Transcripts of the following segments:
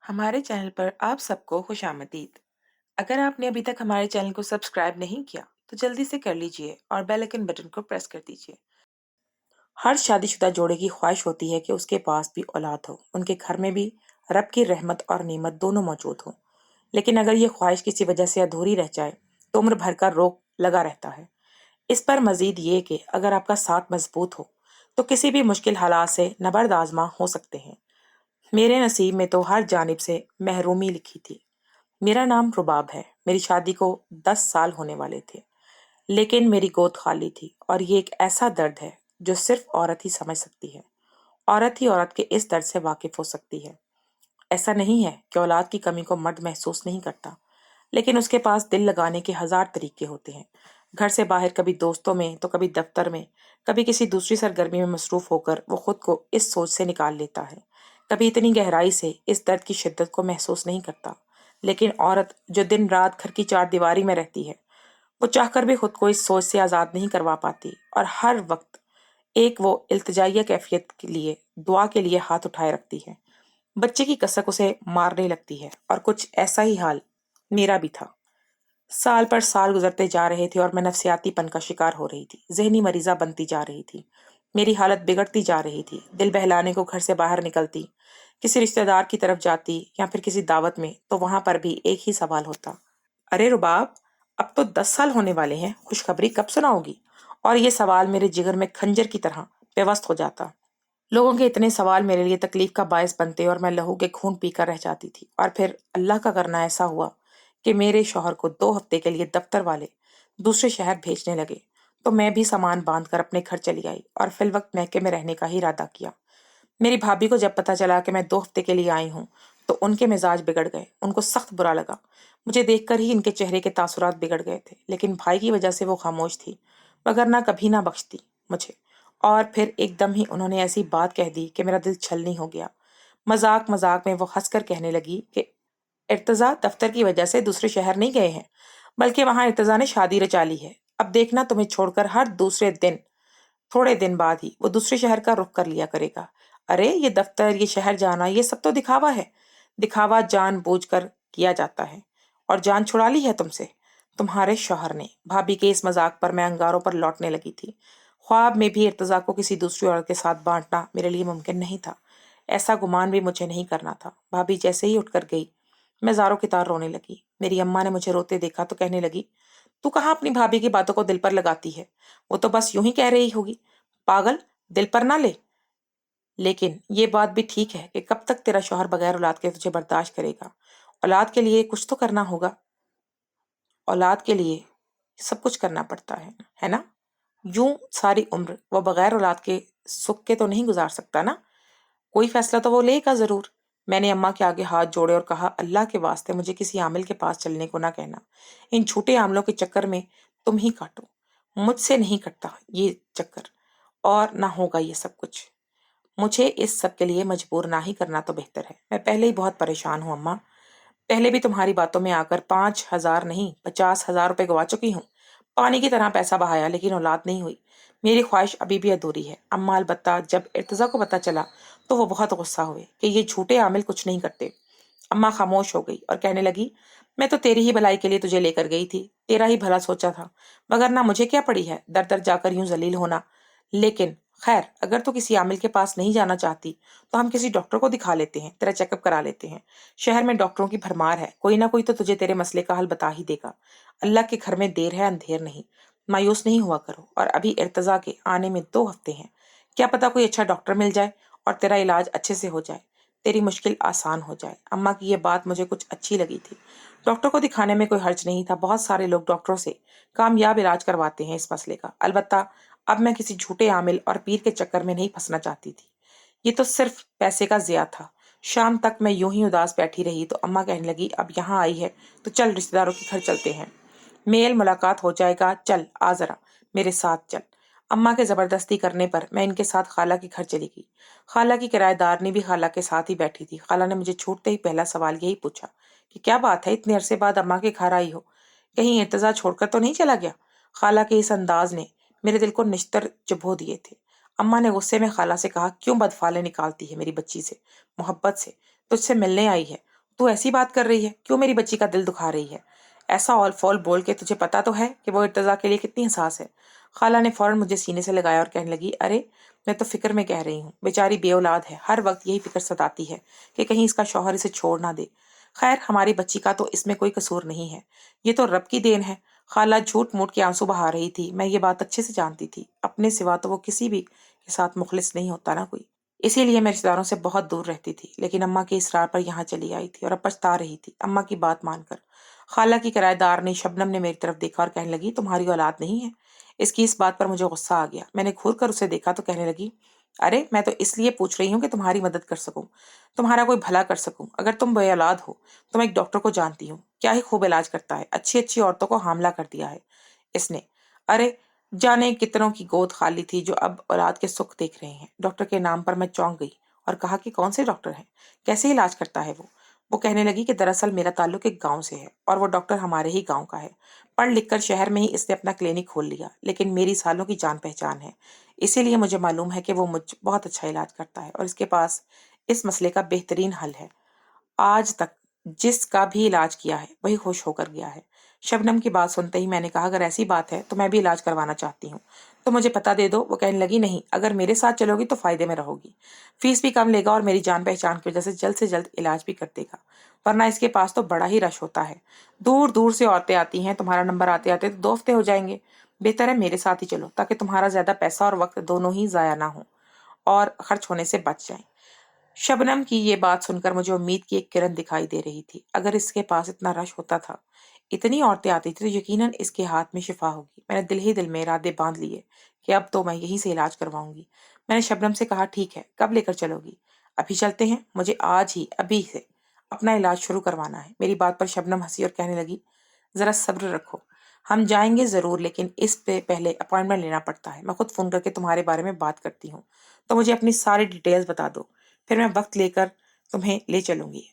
ہمارے چینل پر آپ سب کو خوش آمدید۔ اگر آپ نے ابھی تک ہمارے چینل کو سبسکرائب نہیں کیا تو جلدی سے کر لیجئے اور بیل آئکن بٹن کو پریس کر دیجئے۔ ہر شادی شدہ جوڑے کی خواہش ہوتی ہے کہ اس کے پاس بھی اولاد ہو، ان کے گھر میں بھی رب کی رحمت اور نعمت دونوں موجود ہوں۔ لیکن اگر یہ خواہش کسی وجہ سے ادھوری رہ جائے تو عمر بھر کا روگ لگا رہتا ہے۔ اس پر مزید یہ کہ اگر آپ کا ساتھ مضبوط ہو تو کسی بھی مشکل حالات سے نبرد آزما ہو سکتے ہیں۔ میرے نصیب میں تو ہر جانب سے محرومی لکھی تھی۔ میرا نام رباب ہے، میری شادی کو 10 سال ہونے والے تھے، لیکن میری گود خالی تھی، اور یہ ایک ایسا درد ہے جو صرف عورت ہی سمجھ سکتی ہے۔ عورت ہی عورت کے اس درد سے واقف ہو سکتی ہے۔ ایسا نہیں ہے کہ اولاد کی کمی کو مرد محسوس نہیں کرتا، لیکن اس کے پاس دل لگانے کے ہزار طریقے ہوتے ہیں۔ گھر سے باہر، کبھی دوستوں میں تو کبھی دفتر میں، کبھی کسی دوسری سرگرمی میں مصروف ہو کر وہ خود کو اس سوچ سے نکال لیتا ہے، کبھی اتنی گہرائی سے اس درد کی شدت کو محسوس نہیں کرتا۔ لیکن عورت جو دن رات گھر کی چار دیواری میں رہتی ہے، وہ چاہ کر بھی خود کو اس سوچ سے آزاد نہیں کروا پاتی، اور ہر وقت ایک وہ التجائیہ کیفیت کے لیے دعا کے لیے ہاتھ اٹھائے رکھتی ہے۔ بچے کی کسک اسے مارنے لگتی ہے، اور کچھ ایسا ہی حال میرا بھی تھا۔ سال پر سال گزرتے جا رہے تھے اور میں نفسیاتی پن کا شکار ہو رہی تھی، ذہنی مریضہ بنتی جا رہی تھی، میری حالت بگڑتی جا رہی تھی۔ دل بہلانے کو گھر سے باہر نکلتی، کسی رشتہ دار کی طرف جاتی یا پھر کسی دعوت میں، تو وہاں پر بھی ایک ہی سوال ہوتا: ارے رباب، اب تو 10 سال ہونے والے ہیں، خوشخبری کب سناؤ گی؟ اور یہ سوال میرے جگر میں کھنجر کی طرح پیوست ہو جاتا۔ لوگوں کے اتنے سوال میرے لیے تکلیف کا باعث بنتے اور میں لہو کے خون پی کر رہ جاتی تھی۔ اور پھر اللہ کا کرنا ایسا ہوا کہ میرے شوہر کو 2 ہفتے کے لیے دفتر والے دوسرے شہر بھیجنے لگے، تو میں بھی سامان باندھ کر اپنے گھر چلی آئی اور فی الوقت میکے میں رہنے کا ہی ارادہ کیا۔ میری بھابھی کو جب پتا چلا کہ میں 2 ہفتے کے لیے آئی ہوں تو ان کے مزاج بگڑ گئے، ان کو سخت برا لگا۔ مجھے دیکھ کر ہی ان کے چہرے کے تاثرات بگڑ گئے تھے، لیکن بھائی کی وجہ سے وہ خاموش تھی، وگرنہ کبھی نہ بخشتی مجھے۔ اور پھر ایک دم ہی انہوں نے ایسی بات کہہ دی کہ میرا دل چھلنی ہو گیا۔ مذاق مذاق میں وہ ہنس کر کہنے لگی کہ ارتضیٰ دفتر کی وجہ سے دوسرے شہر نہیں گئے ہیں، بلکہ وہاں ارتضیٰ نے شادی رچا لی ہے۔ اب دیکھنا تمہیں چھوڑ کر ہر دوسرے دن، تھوڑے دن بعد ہی وہ دوسرے شہر کا رخ کر لیا کرے گا۔ ارے یہ دفتر، یہ شہر جانا، یہ سب تو دکھاوا ہے۔ دکھاوا جان بوجھ کر کیا جاتا ہے، اور جان چھڑا لی ہے تم سے تمہارے شوہر نے۔ بھابھی کے اس مذاق پر میں انگاروں پر لوٹنے لگی تھی۔ خواب میں بھی ارتضیٰ کو کسی دوسری عورت کے ساتھ بانٹنا میرے لیے ممکن نہیں تھا، ایسا گمان بھی مجھے نہیں کرنا تھا۔ بھابھی جیسے ہی اٹھ کر گئی، میں زاروں کی طرح رونے لگی۔ میری اماں نے مجھے روتے دیکھا تو کہنے لگی: تو کہاں اپنی بھابھی کی باتوں کو دل پر لگاتی ہے، وہ تو بس یوں ہی کہہ رہی ہوگی، پاگل، دل پر نہ لے۔ لیکن یہ بات بھی ٹھیک ہے کہ کب تک تیرا شوہر بغیر اولاد کے تجھے برداشت کرے گا؟ اولاد کے لیے کچھ تو کرنا ہوگا، اولاد کے لیے سب کچھ کرنا پڑتا ہے نا؟ یوں ساری عمر وہ بغیر اولاد کے سکھ کے تو نہیں گزار سکتا نا، کوئی فیصلہ تو وہ لے گا ضرور۔ میں نے اماں کے آگے ہاتھ جوڑے اور کہا: اللہ کے واسطے مجھے کسی عامل کے پاس چلنے کو نہ کہنا، ان جھوٹے عاملوں کے چکر میں تم ہی کاٹو، مجھ سے نہیں کٹتا یہ چکر، اور نہ ہوگا یہ سب کچھ۔ مجھے اس سب کے لیے مجبور نہ ہی کرنا تو بہتر ہے۔ میں پہلے ہی بہت پریشان ہوں اماں، پہلے بھی تمہاری باتوں میں آ کر 5,000 نہیں 50,000 روپے گوا چکی ہوں، پانی کی طرح پیسہ بہایا، لیکن اولاد نہیں ہوئی۔ میری خواہش ابھی بھی ادھوری ہے اماں۔ البتہ جب ارتضیٰ کو پتہ چلا تو وہ بہت غصہ ہوئے کہ یہ جھوٹے عامل کچھ نہیں کرتے۔ اماں خاموش ہو گئی اور کہنے لگی: میں تو تیری ہی بھلائی کے لیے تجھے لے کر گئی تھی، تیرا ہی بھلا سوچا تھا، وگرنہ مجھے کیا پڑی ہے در در جا کر یوں ذلیل ہونا۔ لیکن خیر، اگر تو کسی عامل کے پاس نہیں جانا چاہتی تو ہم کسی ڈاکٹر کو دکھا لیتے ہیں، تیرا چیک اپ کرا لیتے ہیں۔ شہر میں ڈاکٹروں کی بھرمار ہے، کوئی نہ کوئی تو تجھے تیرے مسئلے کا حل بتا ہی دے گا۔ اللہ کے گھر میں دیر ہے اندھیر نہیں، مایوس نہیں ہوا کرو۔ اور ابھی ارتضیٰ کے آنے میں 2 ہفتے ہیں، کیا پتا کوئی اچھا ڈاکٹر مل جائے اور تیرا علاج اچھے سے ہو جائے، تیری مشکل آسان ہو جائے۔ اماں کی یہ بات مجھے کچھ اچھی لگی تھی۔ ڈاکٹر کو دکھانے میں کوئی حرج نہیں تھا، بہت سارے لوگ ڈاکٹروں سے کامیاب علاج کرواتے ہیں اس مسئلے کا۔ البتہ اب میں کسی جھوٹے عامل اور پیر کے چکر میں نہیں پھنسنا چاہتی تھی، یہ تو صرف پیسے کا ضیاع تھا۔ شام تک میں یوں ہی اداس بیٹھی رہی تو اماں کہنے لگی: اب یہاں آئی ہے تو چل رشتہ داروں کے گھر چلتے ہیں، میل ملاقات ہو جائے گا، چل آ ذرا میرے ساتھ چل۔ اماں کے زبردستی کرنے پر میں ان کے ساتھ خالہ کے گھر چلی گئی۔ خالہ کی کرایہ دارنی بھی خالہ کے ساتھ ہی بیٹھی تھی۔ خالہ نے مجھے چھوٹتے ہی پہلا سوال یہی پوچھا کہ کیا بات ہے اتنے عرصے بعد اماں کے گھر آئی ہو، کہیں ارتضیٰ چھوڑ کر تو نہیں چلا گیا؟ خالہ کے اس انداز نے میرے دل کو نشتر چبھو دیے تھے۔ اماں نے غصے میں خالہ سے کہا: کیوں بدفالے نکالتی ہے میری بچی سے، محبت سے تجھ سے ملنے آئی ہے، تو ऐसी बात कर रही है, क्यों मेरी बच्ची का दिल दुखा रही है? ऐसा ऑल फॉल बोल के तुझे पता तो है कि वो इर्तजा के लिए कितनी हसास है। खाला ने फौरन मुझे सीने से लगाया और कहने लगी, अरे मैं तो फिक्र में कह रही हूँ, बेचारी बेऔलाद है, हर वक्त यही फिक्र सताती है कि कहीं इसका शौहर इसे छोड़ ना दे। खैर हमारी बच्ची का तो इसमें कोई कसूर नहीं है, ये तो रब की देन है। खाला झूठ मूठ के आंसू बहा रही थी, मैं ये बात अच्छे से जानती थी, अपने सिवा तो वो किसी भी के साथ मुखलिस नहीं होता ना कोई, इसीलिए मैं रिश्तेदारों से बहुत दूर रहती थी। लेकिन अम्मा के इसरार पर यहाँ चली आई थी और अब पछता रही थी अम्मा की बात मानकर। खाला की किराएदार ने शबनम ने मेरी तरफ देखा और कहने लगी, तुम्हारी औलाद नहीं है? इसकी इस बात पर मुझे गुस्सा आ गया। मैंने घूर कर उसे देखा तो कहने लगी, अरे मैं तो इसलिए पूछ रही हूँ कि तुम्हारी मदद कर सकूं, तुम्हारा कोई भला कर सकूं। अगर तुम बे औलाद हो तो मैं एक डॉक्टर को जानती हूँ, क्या ही खूब इलाज करता है, अच्छी अच्छी औरतों को हामला कर दिया है इसने। अरे जाने कितनों की गोद खाली थी जो अब औलाद के सुख देख रहे हैं। डॉक्टर के नाम पर मैं चौंक गई और कहा कि कौन से डॉक्टर हैं, कैसे इलाज करता है वो कहने लगी कि दरअसल मेरा ताल्लुक एक गांव से है और वो डॉक्टर हमारे ही गांव का है। पढ़ लिख कर शहर में ही इसने अपना क्लिनिक खोल लिया, लेकिन मेरी सालों की जान पहचान है, इसीलिए मुझे मालूम है कि वो मुझ बहुत अच्छा इलाज करता है और इसके पास इस मसले का बेहतरीन हल है। आज तक जिसका भी इलाज किया है वही खुश होकर गया है। शबनम की बात सुनते ही मैंने कहा, अगर ऐसी बात है तो मैं भी इलाज करवाना चाहती हूँ, तो मुझे पता दे दो। वो कहने लगी, नहीं, अगर मेरे साथ चलोगी तो फायदे में रहोगी, फीस भी कम लेगा और मेरी जान पहचान की वजह से जल्द इलाज भी कर देगा, वरना इसके पास तो बड़ा ही रश होता है, दूर दूर से औरतें आती हैं, तुम्हारा नंबर आते आते तो 2 हफ्ते हो जाएंगे। बेहतर है मेरे साथ ही चलो, ताकि तुम्हारा ज्यादा पैसा और वक्त दोनों ही जाया ना हो और खर्च होने से बच जाए। शबनम की ये बात सुनकर मुझे उम्मीद की एक किरण दिखाई दे रही थी। अगर इसके पास इतना रश होता था, इतनी औरतें आती थी, तो यकीनन इसके हाथ में शिफा होगी। मैंने दिल ही दिल में इरादे बांध लिए कि अब तो मैं यहीं से इलाज करवाऊंगी। मैंने शबनम से कहा, ठीक है, कब लेकर चलोगी? अभी चलते हैं, मुझे आज ही अभी से अपना इलाज शुरू करवाना है। मेरी बात पर शबनम हंसी और कहने लगी, जरा सब्र रखो, हम जाएंगे जरूर, लेकिन इस पे पहले अपॉइंटमेंट लेना पड़ता है। मैं खुद फोन करके तुम्हारे बारे में बात करती हूँ, तो मुझे अपनी सारी डिटेल्स बता दो, फिर मैं वक्त लेकर तुम्हें ले चलूंगी।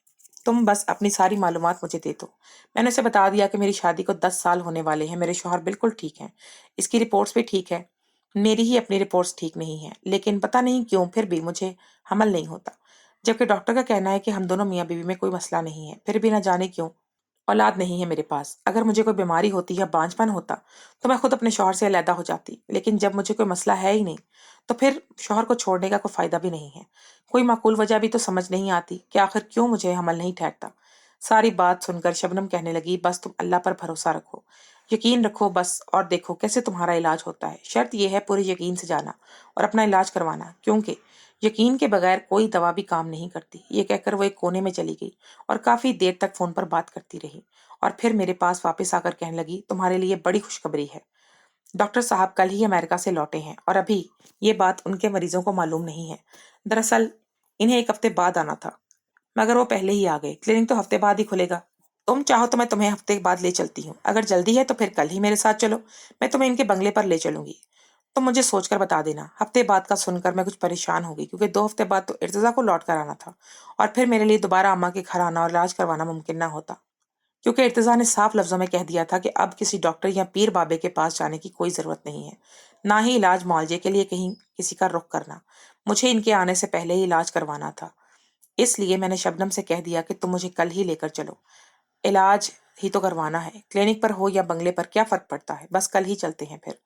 तुम बस अपनी सारी मालूमात मुझे दे दो। मैंने उसे बता दिया कि मेरी शादी को 10 साल होने वाले हैं, मेरे शौहर बिल्कुल ठीक हैं, इसकी रिपोर्ट्स भी ठीक है, मेरी ही अपनी रिपोर्ट्स ठीक नहीं है, लेकिन पता नहीं क्यों फिर भी मुझे हमल नहीं होता, जबकि डॉक्टर का कहना है कि हम दोनों मियाँ बीवी में कोई मसला नहीं है, फिर भी न जाने क्यों औलाद नहीं है मेरे पास। अगर मुझे कोई बीमारी होती या बांझपन होता तो मैं खुद अपने शौहर से अलहदा हो जाती, लेकिन जब मुझे कोई मसला है ही नहीं, तो फिर शौहर को छोड़ने का कोई फायदा भी नहीं है। कोई माकूल वजह भी तो समझ नहीं आती कि आखिर क्यों मुझे हमल नहीं ठहरता। सारी बात सुनकर शबनम कहने लगी, बस तुम अल्लाह पर भरोसा रखो, यकीन रखो बस, और देखो कैसे तुम्हारा इलाज होता है। शर्त यह है पूरे यकीन से जाना और अपना इलाज करवाना, क्योंकि यकीन के बगैर कोई दवा भी काम नहीं करती। ये कहकर वो एक कोने में चली गई और काफी देर तक फोन पर बात करती रही और फिर मेरे पास वापस आकर कहने लगी, तुम्हारे लिए बड़ी खुशखबरी है, डॉक्टर साहब कल ही अमेरिका से लौटे हैं और अभी ये बात उनके मरीजों को मालूम नहीं है। दरअसल इन्हें 1 हफ्ते बाद आना था, मगर वो पहले ही आ गए। क्लिनिक तो हफ्ते बाद ही खुलेगा। तुम चाहो तो मैं तुम्हें हफ्ते के बाद ले चलती हूँ, अगर जल्दी है तो फिर कल ही मेरे साथ चलो, मैं तुम्हें इनके बंगले पर ले चलूंगी। तो मुझे सोचकर बता देना। हफ्ते बाद का सुनकर मैं कुछ परेशान हो गई, क्योंकि 2 हफ्ते बाद तो इर्तिजा को लौट कर आना था और फिर मेरे लिए दोबारा अम्मा के घर आना और इलाज करवाना मुमकिन ना होता, क्योंकि इर्तिजा ने साफ लफ्जों में कह दिया था कि अब किसी डॉक्टर या पीर बाबे के पास जाने की कोई जरूरत नहीं है, ना ही इलाज मुआवजे के लिए कहीं किसी का रुख करना। मुझे इनके आने से पहले ही इलाज करवाना था, इसलिए मैंने शबनम से कह दिया कि तुम मुझे कल ही लेकर चलो, इलाज ही तो करवाना है, क्लिनिक पर हो या बंगले पर क्या फर्क पड़ता है, बस कल ही चलते हैं फिर।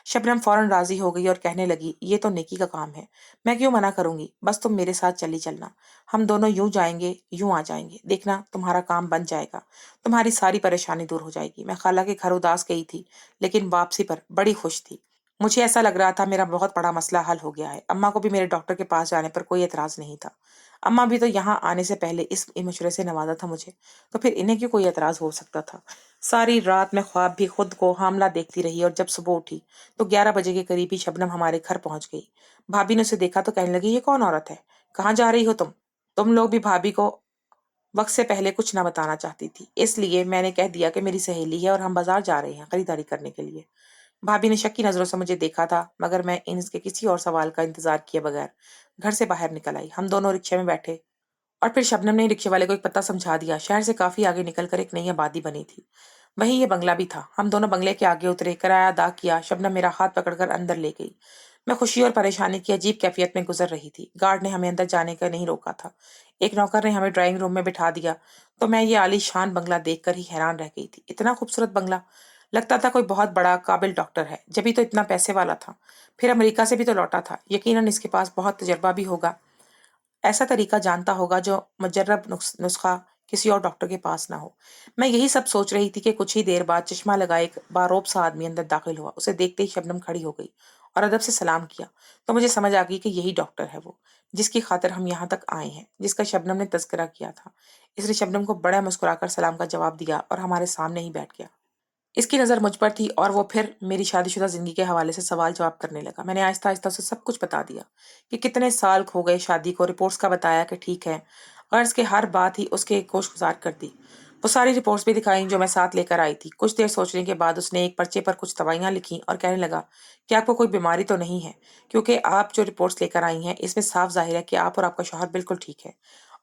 शबनम फौरन राजी हो गई और कहने लगी, ये तो नेकी का काम है, मैं क्यों मना करूंगी, बस तुम मेरे साथ चली चलना, हम दोनों यूं जाएंगे यूं आ जाएंगे, देखना तुम्हारा काम बन जाएगा, तुम्हारी सारी परेशानी दूर हो जाएगी। मैं खाला के घर उदास गई थी, लेकिन वापसी पर बड़ी खुश थी। मुझे ऐसा लग रहा था मेरा बहुत बड़ा मसला हल हो गया है। अम्मा को भी मेरे डॉक्टर के पास जाने पर कोई एतराज नहीं था। अम्मा भी तो यहाँ आने से पहले इस मशवरे से नवाजा था मुझे, तो फिर इन्हें क्यों कोई एतराज हो सकता था। सारी रात मैं ख्वाब भी खुद को हामला देखती रही और जब सुबह उठी तो 11 बजे के करीब ही शबनम हमारे घर पहुंच गई। भाभी ने उसे देखा तो कहने लगी, ये कौन औरत है, कहाँ जा रही हो तुम लोग भी भाभी को वक्त से पहले कुछ ना बताना चाहती थी, इसलिए मैंने कह दिया कि मेरी सहेली है और हम बाजार जा रहे हैं खरीदारी करने के लिए। भाभी ने शक की नजरों से मुझे देखा था, मगर मैं इनके किसी और सवाल का इंतजार किए बगैर घर से बाहर निकल आई। हम दोनों रिक्शे में बैठे और फिर शबनम ने रिक्शे वाले को एक पता समझा दिया। शहर से काफी आगे निकलकर एक नई आबादी बनी थी, वहीं ये बंगला भी था। हम दोनों बंगले के आगे उतरे, किराया अदा किया, शबनम मेरा हाथ पकड़कर अंदर ले गई। मैं खुशी और परेशानी की अजीब कैफियत में गुजर रही थी। गार्ड ने हमें अंदर जाने का नहीं रोका था, एक नौकर ने हमें ड्राइंग रूम में बिठा दिया तो मैं ये आलीशान बंगला देखकर ही हैरान रह गई थी। इतना खूबसूरत बंगला, लगता था कोई बहुत बड़ा काबिल डॉक्टर है, जब तो इतना पैसे वाला था। फिर अमेरिका से भी तो लौटा था, यकीनन इसके पास बहुत तजर्बा भी होगा, ऐसा तरीका जानता होगा जो मुजर्रब नुस्खा किसी और डॉक्टर के पास ना हो। मैं यही सब सोच रही थी कि कुछ ही देर बाद चश्मा लगाए एक बारोब सा आदमी अंदर दाखिल हुआ। उसे देखते ही शबनम खड़ी हो गई और अदब से सलाम किया। तो मुझे समझ आ गई कि यही डॉक्टर है वो, जिसकी खातिर हम यहाँ तक आए हैं, जिसका शबनम ने तस्करा किया था। इसने शबनम को बड़ा मुस्कुराकर सलाम का जवाब दिया और हमारे सामने ही बैठ गया। इसकी नज़र मुझ पर थी और वो फिर मेरी शादीशुदा ज़िंदगी के हवाले से सवाल जवाब करने लगा। मैंने आहिस्ता आहिस्ता उसे सब कुछ बता दिया कि कितने साल हो गए शादी को, रिपोर्ट्स का बताया कि ठीक है, गर्ज के हर बात ही उसके गोशगुजार कर दी। वो सारी रिपोर्ट्स भी दिखाई जो मैं साथ लेकर आई थी। कुछ देर सोचने के बाद उसने एक पर्चे पर कुछ दवाइयाँ लिखी और कहने लगा कि आपको कोई बीमारी तो नहीं है, क्योंकि आप जो रिपोर्ट्स लेकर आई हैं इसमें साफ जाहिर है कि आप और आपका शौहर बिल्कुल ठीक है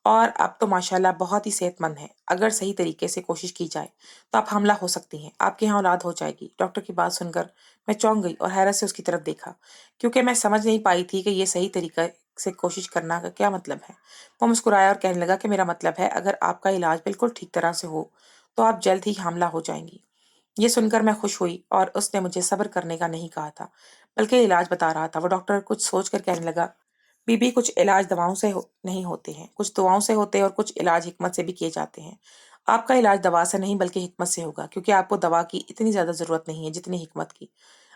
और अब तो माशाल्लाह बहुत ही सेहतमंद है। अगर सही तरीके से कोशिश की जाए तो आप हमला हो सकती हैं, आपके यहाँ औलाद हो जाएगी। डॉक्टर की बात सुनकर मैं चौंक गई और हैरत से उसकी तरफ देखा, क्योंकि मैं समझ नहीं पाई थी कि ये सही तरीका से कोशिश करना का क्या मतलब है। वो मुस्कुराया और कहने लगा कि मेरा मतलब है अगर आपका इलाज बिल्कुल ठीक तरह से हो तो आप जल्द ही हमला हो जाएंगी। ये सुनकर मैं खुश हुई और उसने मुझे सब्र करने का नहीं कहा था, बल्कि इलाज बता रहा था। वो डॉक्टर कुछ सोच कर कहने लगा, बीबी कुछ इलाज दवाओं से नहीं होते हैं, कुछ दुआओं से होते हैं और कुछ इलाज हिकमत से भी किए जाते हैं। आपका इलाज दवा से नहीं बल्कि हिकमत से होगा, क्योंकि आपको दवा की इतनी ज्यादा जरूरत नहीं है जितनी हिकमत की।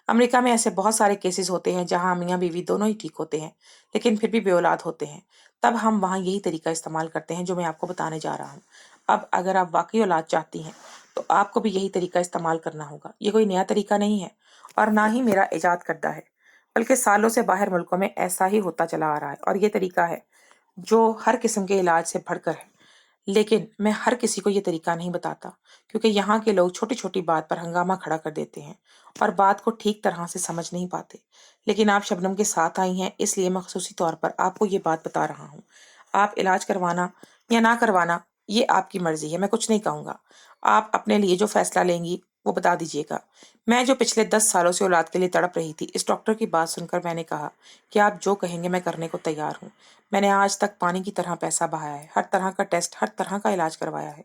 अमेरिका में ऐसे बहुत सारे केसेस होते हैं जहां मियाँ बीवी दोनों ही ठीक होते हैं लेकिन फिर भी बेऔलाद होते हैं। तब हम वहाँ यही तरीका इस्तेमाल करते हैं जो मैं आपको बताने जा रहा हूँ। अब अगर आप वाकई औलाद चाहती हैं तो आपको भी यही तरीका इस्तेमाल करना होगा। ये कोई नया तरीका नहीं है और ना ही मेरा इजाद करदा है, बल्कि सालों से बाहर मुल्कों में ऐसा ही होता चला आ रहा है। और ये तरीका है जो हर किस्म के इलाज से बढ़कर है। लेकिन मैं हर किसी को ये तरीका नहीं बताता, क्योंकि यहाँ के लोग छोटी छोटी बात पर हंगामा खड़ा कर देते हैं और बात को ठीक तरह से समझ नहीं पाते। लेकिन आप शबनम के साथ आई हैं, इसलिए मैं खसूसी तौर पर आपको ये बात बता रहा हूँ। आप इलाज करवाना या ना करवाना ये आपकी मर्जी है, मैं कुछ नहीं कहूँगा। आप अपने लिए जो फैसला लेंगी वो बता दीजिएगा। मैं जो पिछले 10 सालों से औलाद के लिए तड़प रही थी, इस डॉक्टर की बात सुनकर मैंने कहा कि आप जो कहेंगे मैं करने को तैयार हूँ। मैंने आज तक पानी की तरह पैसा बहाया है, हर तरह का टेस्ट, हर तरह का इलाज करवाया है,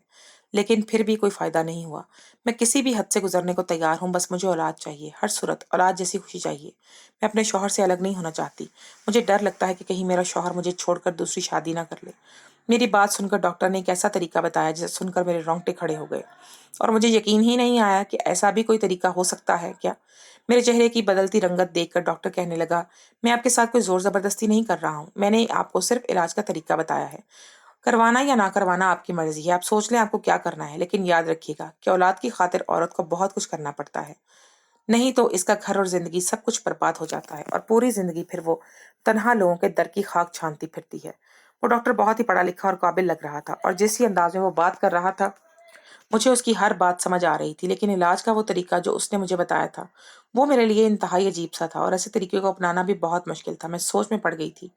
लेकिन फिर भी कोई फायदा नहीं हुआ। मैं किसी भी हद से गुजरने को तैयार हूँ, बस मुझे औलाद चाहिए, हर सूरत औलाद जैसी खुशी चाहिए। मैं अपने शौहर से अलग नहीं होना चाहती। मुझे डर लगता है कि कहीं मेरा शौहर मुझे छोड़कर दूसरी शादी ना कर ले। मेरी बात सुनकर डॉक्टर ने एक ऐसा तरीका बताया जिसे सुनकर मेरे रोंगटे खड़े हो गए और मुझे यकीन ही नहीं आया कि ऐसा भी कोई तरीका हो सकता है क्या। मेरे चेहरे की बदलती रंगत देखकर डॉक्टर कहने लगा, मैं आपके साथ कोई जोर जबरदस्ती नहीं कर रहा हूँ, मैंने आपको सिर्फ इलाज का तरीका बताया है। करवाना या ना करवाना आपकी मर्जी है, आप सोच लें आपको क्या करना है, लेकिन याद रखिएगा कि औलाद की खातिर औरत को बहुत कुछ करना पड़ता है, नहीं तो इसका घर और जिंदगी सब कुछ बर्बाद हो जाता है और पूरी जिंदगी फिर वो तनहा लोगों के दर की खाक छानती फिरती है। वो डॉक्टर बहुत ही पढ़ा लिखा और काबिल लग रहा था और जिस ही अंदाज में वो बात कर रहा था मुझे उसकी हर बात समझ आ रही थी। लेकिन इलाज का वो तरीका जो उसने मुझे बताया था वो मेरे लिए इंतहाई अजीब सा था और ऐसे तरीके को अपनाना भी बहुत मुश्किल था। मैं सोच में पड़ गई थी।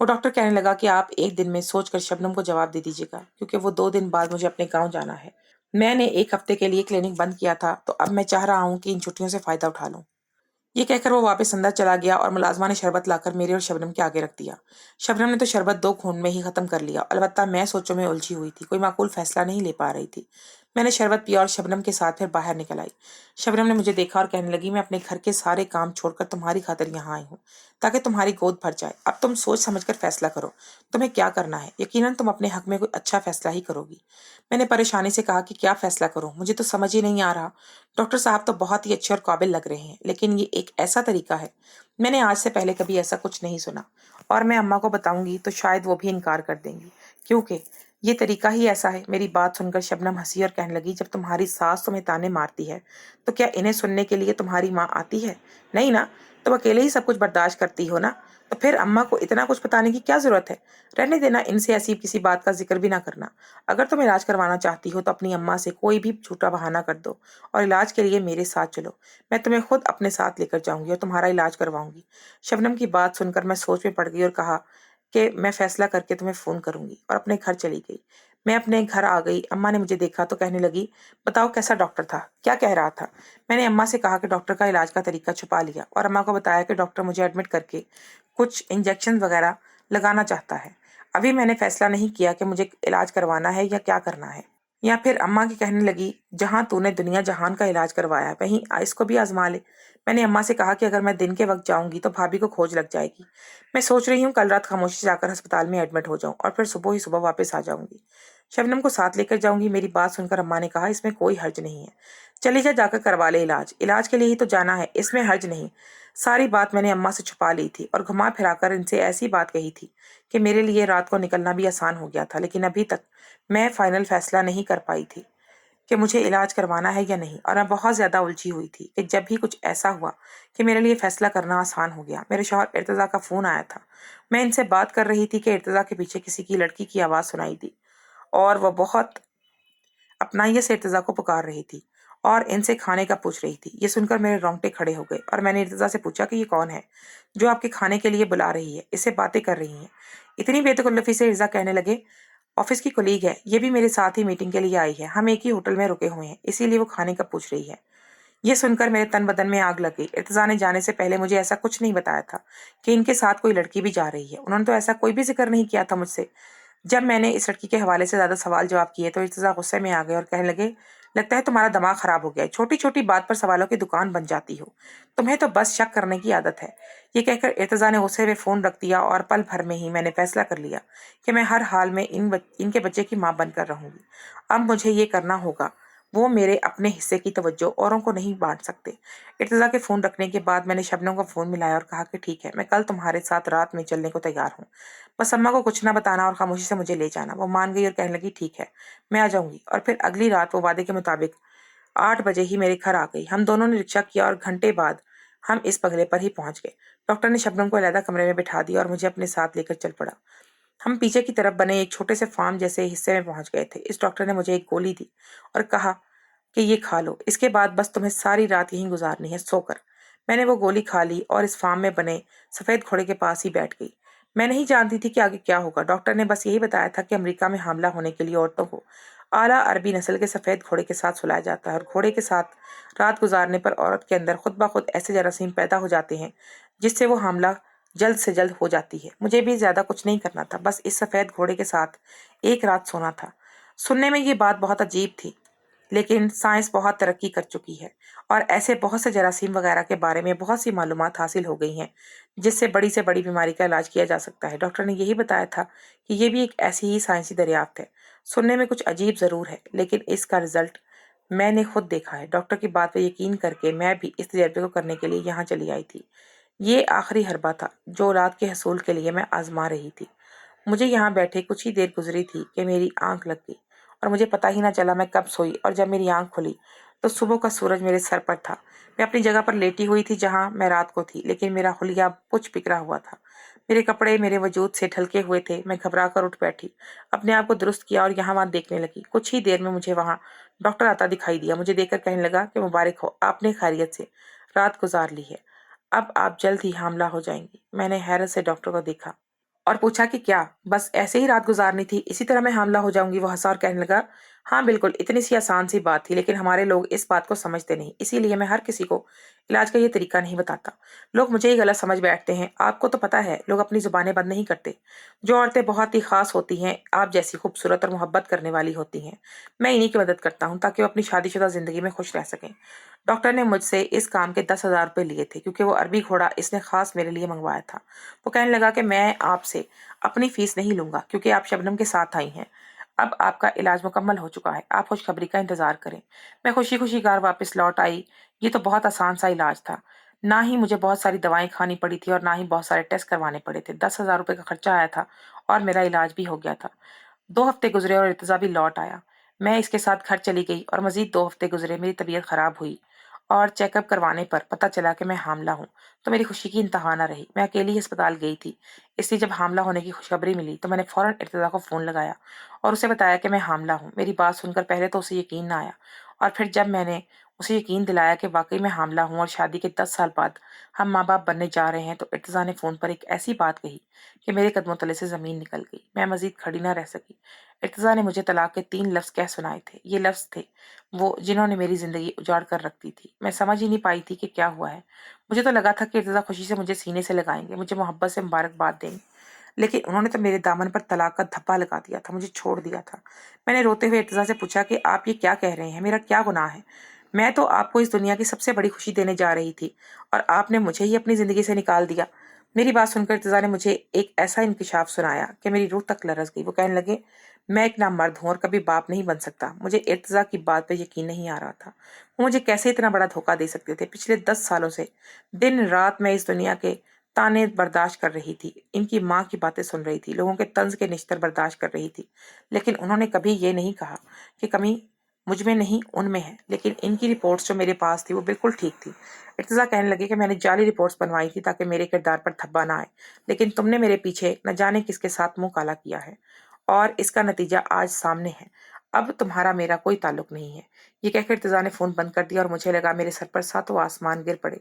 वो डॉक्टर कहने लगा कि आप एक दिन में सोच कर शबनम को जवाब दे दीजिएगा, क्योंकि वो 2 दिन बाद मुझे अपने गाँव जाना है। मैंने एक हफ्ते के लिए क्लिनिक बंद किया था, तो अब मैं चाह रहा हूँ कि इन छुट्टियों से फायदा उठा लूँ। ये कहकर वो वापस अंदर चला गया और मुलाजमा ने शरबत लाकर मेरे और शबनम के आगे रख दिया। शबनम ने तो शरबत 2 घूंट में ही खत्म कर लिया। अलबत्ता मैं सोचों में उलझी हुई थी, कोई माकूल फैसला नहीं ले पा रही थी। मैंने शरबत पिया और शबनम के साथ फिर बाहर निकल आई। शबनम ने मुझे देखा और कहने लगी, मैं अपने घर के सारे काम छोड़कर तुम्हारी खातिर यहाँ आई हूँ, ताकि तुम्हारी गोद भर जाए। अब तुम सोच समझकर फैसला करो, तुम्हें क्या करना है। यकीनन तुम अपने हक में कोई अच्छा फैसला ही करोगी। मैंने परेशानी से कहा कि क्या फैसला करूं, मुझे तो समझ ही नहीं आ रहा। डॉक्टर साहब तो बहुत ही अच्छे और काबिल लग रहे हैं, लेकिन ये एक ऐसा तरीका है, मैंने आज से पहले कभी ऐसा कुछ नहीं सुना और मैं अम्मा को बताऊंगी तो शायद वो भी इनकार कर देंगी, क्योंकि ये तरीका ही ऐसा है। मेरी बात सुनकर शबनम हंसी और कहने लगी, जब तुम्हारी सास तुम्हें ताने मारती है तो क्या इन्हें सुनने के लिए तुम्हारी माँ आती है? नहीं ना, तुम अकेले ही सब कुछ बर्दाश्त करती हो ना, तो फिर अम्मा को इतना कुछ बताने की क्या जरूरत है। रहने देना, इनसे ऐसी किसी बात का जिक्र भी ना करना। अगर तुम इलाज करवाना चाहती हो तो अपनी अम्मा से कोई भी झूठा बहाना कर दो और इलाज के लिए मेरे साथ चलो। मैं तुम्हें खुद अपने साथ लेकर जाऊंगी और तुम्हारा इलाज करवाऊंगी। शबनम की बात सुनकर मैं सोच में पड़ गई और कहा कि मैं फैसला करके तुम्हें फोन करूंगी, और अपने घर चली गई। मैं अपने घर आ गई। अम्मा ने मुझे देखा तो कहने लगी, बताओ कैसा डॉक्टर था, क्या कह रहा था? मैंने अम्मा से कहा कि डॉक्टर का इलाज का तरीका छुपा लिया और अम्मा को बताया कि डॉक्टर मुझे एडमिट करके कुछ इंजेक्शन वगैरह लगाना चाहता है। ابھی میں نے فیصلہ نہیں کیا کہ مجھے علاج کروانا ہے یا کیا کرنا ہے۔ یا پھر اماں کی کہنے لگی، جہاں تو نے دنیا جہان کا علاج کروایا ہے وہیں اس کو بھی آزما لے۔ میں نے اماں سے کہا کہ اگر میں دن کے وقت جاؤں گی تو بھابھی کو کھوج لگ جائے گی۔ میں سوچ رہی ہوں کل رات خاموشی سے جا کر ہسپتال میں ایڈمٹ ہو جاؤں اور پھر صبح ہی صبح واپس آ جاؤں گی۔ شبنم کو ساتھ لے کر جاؤں گی۔ میری بات سن کر اماں نے کہا، اس میں کوئی حرج نہیں ہے، چلی جا کر کروا لے علاج، علاج کے لیے ہی تو جانا ہے، اس میں حرج نہیں۔ ساری بات میں نے اماں سے چھپا لی تھی اور گھما پھرا کر ان سے ایسی بات کہی تھی کہ میرے لیے رات کو نکلنا بھی آسان ہو گیا تھا، لیکن ابھی تک میں فائنل فیصلہ نہیں کر پائی تھی کہ مجھے علاج کروانا ہے یا نہیں، اور میں بہت زیادہ الجھی ہوئی تھی کہ جب بھی کچھ ایسا ہوا کہ میرے لیے فیصلہ کرنا آسان ہو گیا۔ میرے شوہر ارتضیٰ کا فون آیا تھا۔ میں ان سے بات کر رہی تھی کہ ارتضیٰ کے پیچھے کسی کی لڑکی کی آواز سنائی دی اور وہ بہت اپنائیت سے ارتضیٰ کو پکار رہی تھی اور ان سے کھانے کا پوچھ رہی تھی۔ یہ سن کر میرے رونگٹے کھڑے ہو گئے اور میں نے ارتضیٰ سے پوچھا کہ یہ کون ہے جو آپ کے کھانے کے لیے بلا رہی ہے، اس سے باتیں کر رہی ہیں؟ اتنی بے تکلفی سے ارتضیٰ کہنے لگے، آفس کی کولیگ ہے، یہ بھی میرے ساتھ ہی میٹنگ کے لیے آئی ہے، ہم ایک ہی ہوٹل میں رکے ہوئے ہیں، اسی لیے وہ کھانے کا پوچھ رہی ہے۔ یہ سن کر میرے تن بدن میں آگ لگ گئی۔ ارتضیٰ نے جانے سے پہلے مجھے ایسا کچھ نہیں بتایا تھا کہ ان کے ساتھ کوئی لڑکی بھی جا رہی ہے۔ انہوں نے تو ایسا کوئی بھی ذکر نہیں کیا تھا مجھ سے۔ جب میں نے اس لڑکی کے حوالے سے زیادہ سوال جواب کیے تو ارتضیٰ غصے میں آ گئے اور کہنے لگے، لگتا ہے تمہارا دماغ خراب ہو گیا ہے، چھوٹی چھوٹی بات پر سوالوں کی دکان بن جاتی ہو، تمہیں تو بس شک کرنے کی عادت ہے۔ یہ کہہ کر ارتضیٰ نے غصے میں فون رکھ دیا اور پل بھر میں ہی میں نے فیصلہ کر لیا کہ میں ہر حال میں ان کے بچے کی ماں بن کر رہوں گی۔ اب مجھے یہ کرنا ہوگا، وہ میرے اپنے حصے کی توجہ اوروں کو نہیں بانٹ سکتے۔ ارتضیٰ کے فون رکھنے کے بعد میں نے شبنم کو فون ملایا اور کہا کہ ٹھیک ہے، میں کل تمہارے ساتھ رات میں چلنے کو تیار ہوں، بس اماں کو کچھ نہ بتانا اور خاموشی سے مجھے لے جانا۔ وہ مان گئی اور کہنے لگی، ٹھیک ہے، میں آ جاؤں گی۔ اور پھر اگلی رات وہ وعدے کے مطابق 8 بجے ہی میرے گھر آ گئی۔ ہم دونوں نے رکشہ کیا اور گھنٹے بعد ہم اس بنگلے پر ہی پہنچ گئے۔ ڈاکٹر نے شبنم کو علیحدہ کمرے میں بٹھا دیا اور مجھے اپنے ساتھ لے کر چل پڑا۔ ہم پیچھے کی طرف بنے ایک چھوٹے سے فارم جیسے حصے میں پہنچ گئے تھے۔ اس ڈاکٹر نے مجھے ایک گولی دی اور کہا کہ یہ کھا لو، اس کے بعد بس تمہیں ساری رات یہیں گزارنی ہے سو کر۔ میں نے وہ گولی کھا لی اور اس فارم میں بنے سفید گھوڑے کے پاس ہی بیٹھ گئی۔ میں نہیں جانتی تھی کہ آگے کیا ہوگا۔ ڈاکٹر نے بس یہی بتایا تھا کہ امریکہ میں حاملہ ہونے کے لیے عورتوں کو اعلیٰ عربی نسل کے سفید گھوڑے کے ساتھ سلایا جاتا ہے اور گھوڑے کے ساتھ رات گزارنے پر عورت کے اندر خود بخود ایسے جراثیم پیدا ہو جاتے ہیں جس سے وہ حاملہ جلد سے جلد ہو جاتی ہے۔ مجھے بھی زیادہ کچھ نہیں کرنا تھا، بس اس سفید گھوڑے کے ساتھ ایک رات سونا تھا۔ سننے میں یہ بات بہت عجیب تھی، لیکن سائنس بہت ترقی کر چکی ہے اور ایسے بہت سے جراثیم وغیرہ کے بارے میں بہت سی معلومات حاصل ہو گئی ہیں جس سے بڑی بیماری کا علاج کیا جا سکتا ہے۔ ڈاکٹر نے یہی بتایا تھا کہ یہ بھی ایک ایسی ہی سائنسی دریافت ہے۔ سننے میں کچھ عجیب ضرور ہے، لیکن اس کا رزلٹ میں نے خود دیکھا ہے۔ ڈاکٹر کی بات پر یقین کر کے میں بھی اس تجربے کو کرنے کے لیے یہاں چلی آئی تھی۔ یہ آخری حربہ تھا جو اولاد کے حصول کے لیے میں آزما رہی تھی۔ مجھے یہاں بیٹھے کچھ ہی دیر گزری تھی کہ میری آنکھ لگ گئی اور مجھے پتہ ہی نہ چلا میں کب سوئی، اور جب میری آنکھ کھلی تو صبح کا سورج میرے سر پر تھا۔ میں اپنی جگہ پر لیٹی ہوئی تھی جہاں میں رات کو تھی، لیکن میرا حلیہ پچ پکڑا ہوا تھا، میرے کپڑے میرے وجود سے ڈھلکے ہوئے تھے۔ میں گھبرا کر اٹھ بیٹھی، اپنے آپ کو درست کیا اور یہاں وہاں دیکھنے لگی۔ کچھ ہی دیر میں مجھے وہاں ڈاکٹر آتا دکھائی دیا۔ مجھے دیکھ کر کہنے لگا کہ مبارک ہو، آپ نے خیریت سے رات گزار لی ہے، اب آپ جلد ہی حاملہ ہو جائیں گی۔ میں نے حیرت سے ڈاکٹر کو دیکھا اور پوچھا کہ کیا بس ایسے ہی رات گزارنی تھی، اسی طرح میں حاملہ ہو جاؤں گی؟ وہ ہنسا اور کہنے لگا، ہاں بالکل، اتنی سی آسان سی بات تھی، لیکن ہمارے لوگ اس بات کو سمجھتے نہیں، اسی لیے میں ہر کسی کو علاج کا یہ طریقہ نہیں بتاتا۔ لوگ مجھے ہی غلط سمجھ بیٹھتے ہیں۔ آپ کو تو پتہ ہے لوگ اپنی زبانیں بند نہیں کرتے۔ جو عورتیں بہت ہی خاص ہوتی ہیں، آپ جیسی خوبصورت اور محبت کرنے والی ہوتی ہیں، میں انہی کی مدد کرتا ہوں تاکہ وہ اپنی شادی شدہ زندگی میں خوش رہ سکیں۔ ڈاکٹر نے مجھ سے اس کام کے 10,000 روپے لیے تھے کیونکہ وہ عربی گھوڑا اس نے خاص میرے لیے منگوایا تھا۔ وہ کہنے لگا کہ میں آپ سے اپنی فیس نہیں لوں گا کیونکہ آپ شبنم کے ساتھ آئی ہیں۔ اب آپ کا علاج مکمل ہو چکا ہے، آپ خوشخبری کا انتظار کریں۔ میں خوشی خوشی گھر واپس لوٹ آئی۔ یہ تو بہت آسان سا علاج تھا، نہ ہی مجھے بہت ساری دوائیں کھانی پڑی تھی اور نہ ہی بہت سارے ٹیسٹ کروانے پڑے تھے۔ 10,000 روپے کا خرچہ آیا تھا اور میرا علاج بھی ہو گیا تھا۔ 2 ہفتے گزرے اور ارتضیٰ بھی لوٹ آیا۔ میں اس کے ساتھ گھر چلی گئی اور مزید 2 ہفتے گزرے۔ میری طبیعت خراب ہوئی اور چیک اپ کروانے پر پتہ چلا کہ میں حاملہ ہوں تو میری خوشی کی انتہا نہ رہی۔ میں اکیلی ہسپتال گئی تھی، اس لیے جب حاملہ ہونے کی خوشخبری ملی تو میں نے فوراً ارتضیٰ کو فون لگایا اور اسے بتایا کہ میں حاملہ ہوں۔ میری بات سن کر پہلے تو اسے یقین نہ آیا، اور پھر جب میں نے اسے یقین دلایا کہ واقعی میں حاملہ ہوں اور شادی کے 10 سال بعد ہم ماں باپ بننے جا رہے ہیں، تو ارتضیٰ نے فون پر ایک ایسی بات کہی کہ میرے قدموں تلے سے زمین نکل گئی۔ میں مزید کھڑی نہ رہ سکی۔ ارتضیٰ نے مجھے طلاق کے 3 لفظ کہہ سنائے تھے۔ یہ لفظ تھے وہ جنہوں نے میری زندگی اجاڑ کر رکھ دی تھی۔ میں سمجھ ہی نہیں پائی تھی کہ کیا ہوا ہے۔ مجھے تو لگا تھا کہ ارتضیٰ خوشی سے مجھے سینے سے لگائیں گے، مجھے محبت سے مبارکباد دیں گے، लेकिन उन्होंने तो मेरे दामन पर तलाक का धब्बा लगा दिया था, मुझे छोड़ दिया था। मैंने रोते हुए इर्तिजा से पूछा कि आप ये क्या कह रहे हैं, मेरा क्या गुनाह है? मैं तो आपको इस दुनिया की सबसे बड़ी खुशी देने जा रही थी और आपने मुझे ही अपनी जिंदगी से निकाल दिया। मेरी बात सुनकर इर्तिजा ने मुझे एक ऐसा इंकिशाफ सुनाया कि मेरी रूह तक लरस गई। वो कहने लगे, मैं एक नामर्द हूँ और कभी बाप नहीं बन सकता। मुझे इर्तिजा की बात पे यकीन नहीं आ रहा था। वो मुझे कैसे इतना बड़ा धोखा दे सकते थे? पिछले 10 सालों से दिन रात मैं इस दुनिया के ताने बर्दाश्त कर रही थी, इनकी माँ की बातें सुन रही थी, लोगों के तंज के निश्तर बर्दाश्त कर रही थी, लेकिन उन्होंने कभी ये नहीं कहा कि कमी मुझ में नहीं उनमें है। लेकिन इनकी रिपोर्ट्स जो मेरे पास थी वो बिल्कुल ठीक थी। इर्तिजा कहने लगी कि मैंने जाली रिपोर्ट्स बनवाई थी ताकि मेरे किरदार पर धब्बा ना आए, लेकिन तुमने मेरे पीछे न जाने किसके साथ मुंह काला किया है और इसका नतीजा आज सामने है। अब तुम्हारा मेरा कोई ताल्लुक नहीं है। ये कहकर इर्तिजा ने फोन बंद कर दिया और मुझे लगा मेरे सर पर सातों आसमान गिर पड़े।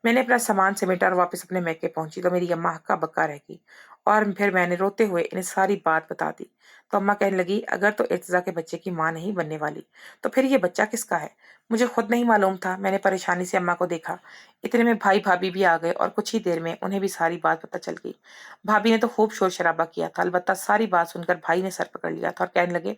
मैंने अपना सामान समेटा और वापस अपने मैके पहुंची तो मेरी अम्मा हक्का बक्का रह गई और फिर मैंने रोते हुए इन्हें सारी बात बता दी। तो अम्मा कहने लगी, अगर तो इर्तिजा के बच्चे की माँ नहीं बनने वाली तो फिर ये बच्चा किसका है? मुझे खुद नहीं मालूम था। मैंने परेशानी से अम्मा को देखा। इतने में भाई भाभी भी आ गए और कुछ ही देर में उन्हें भी सारी बात पता चल गई। भाभी ने तो खूब शोर शराबा किया था, अलबत्ता सारी बात सुनकर भाई ने सर पकड़ लिया था और कहने लगे,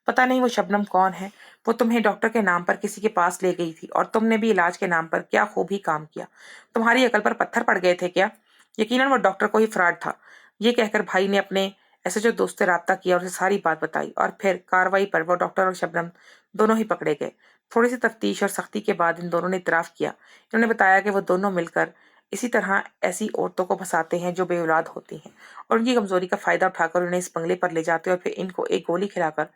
पता नहीं वो शबनम कौन है। वो तुम्हें डॉक्टर के नाम पर किसी के पास ले गई थी और तुमने भी इलाज के नाम पर क्या खूब ही काम किया। तुम्हारी अकल पर पत्थर पड़ गए थे क्या? यकीनन वो डॉक्टर को ही फ्रॉड था। ये कहकर भाई ने अपने ऐसे जो दोस्त से राब्ता किया और उसे सारी बात बताई और फिर कार्रवाई पर वो डॉक्टर और शबनम दोनों ही पकड़े गए। थोड़ी सी तफ्तीश और सख्ती के बाद इन दोनों ने इतराफ किया। इन्होंने बताया कि वो दोनों मिलकर इसी तरह ऐसी औरतों को फंसाते हैं जो बेऔलाद होती हैं और उनकी कमजोरी का फायदा उठाकर उन्हें इस बंगले पर ले जाते हैं और फिर इनको एक गोली खिलाकर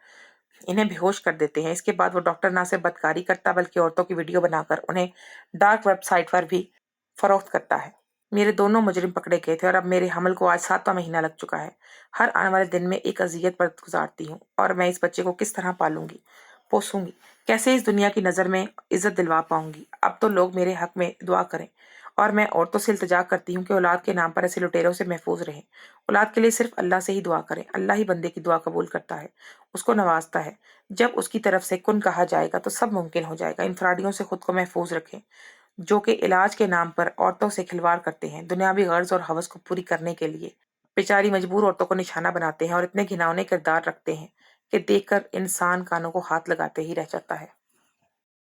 इन्हें बेहोश कर देते हैं। इसके बाद वो डॉक्टर ना सिर्फ बदकारी करता बल्कि औरतों की वीडियो बनाकर उन्हें डार्क वेबसाइट पर भी फरोख्त करता है। मेरे दोनों मुजरिम पकड़े गए थे और अब मेरे हमल को आज 7वां महीना लग चुका है। हर आने वाले दिन में एक अजियत पर गुजारती हूँ और मैं इस बच्चे को किस तरह पालूंगी, पोसूंगी, कैसे इस दुनिया की नज़र में इज्जत दिलवा पाऊंगी। अब तो लोग मेरे हक में दुआ करें और मैं औरतों से इल्तिजा करती हूँ कि औलाद के नाम पर ऐसे लुटेरों से महफूज रहें। औलाद के लिए सिर्फ अल्लाह से ही दुआ करें। अल्लाह ही बंदे की दुआ कबूल करता है, उसको नवाजता है। जब उसकी तरफ से कुन कहा जाएगा तो सब मुमकिन हो जाएगा। इन फ्राडियों से खुद को महफूज रखें जो कि इलाज के नाम पर औरतों से खिलवाड़ करते हैं, दुनियावी गर्ज और हवस को पूरी करने के लिए बेचारी मजबूर औरतों को निशाना बनाते हैं और इतने घिनौने किरदार रखते हैं कि देखकर इंसान कानों को हाथ लगाते ही रह जाता है।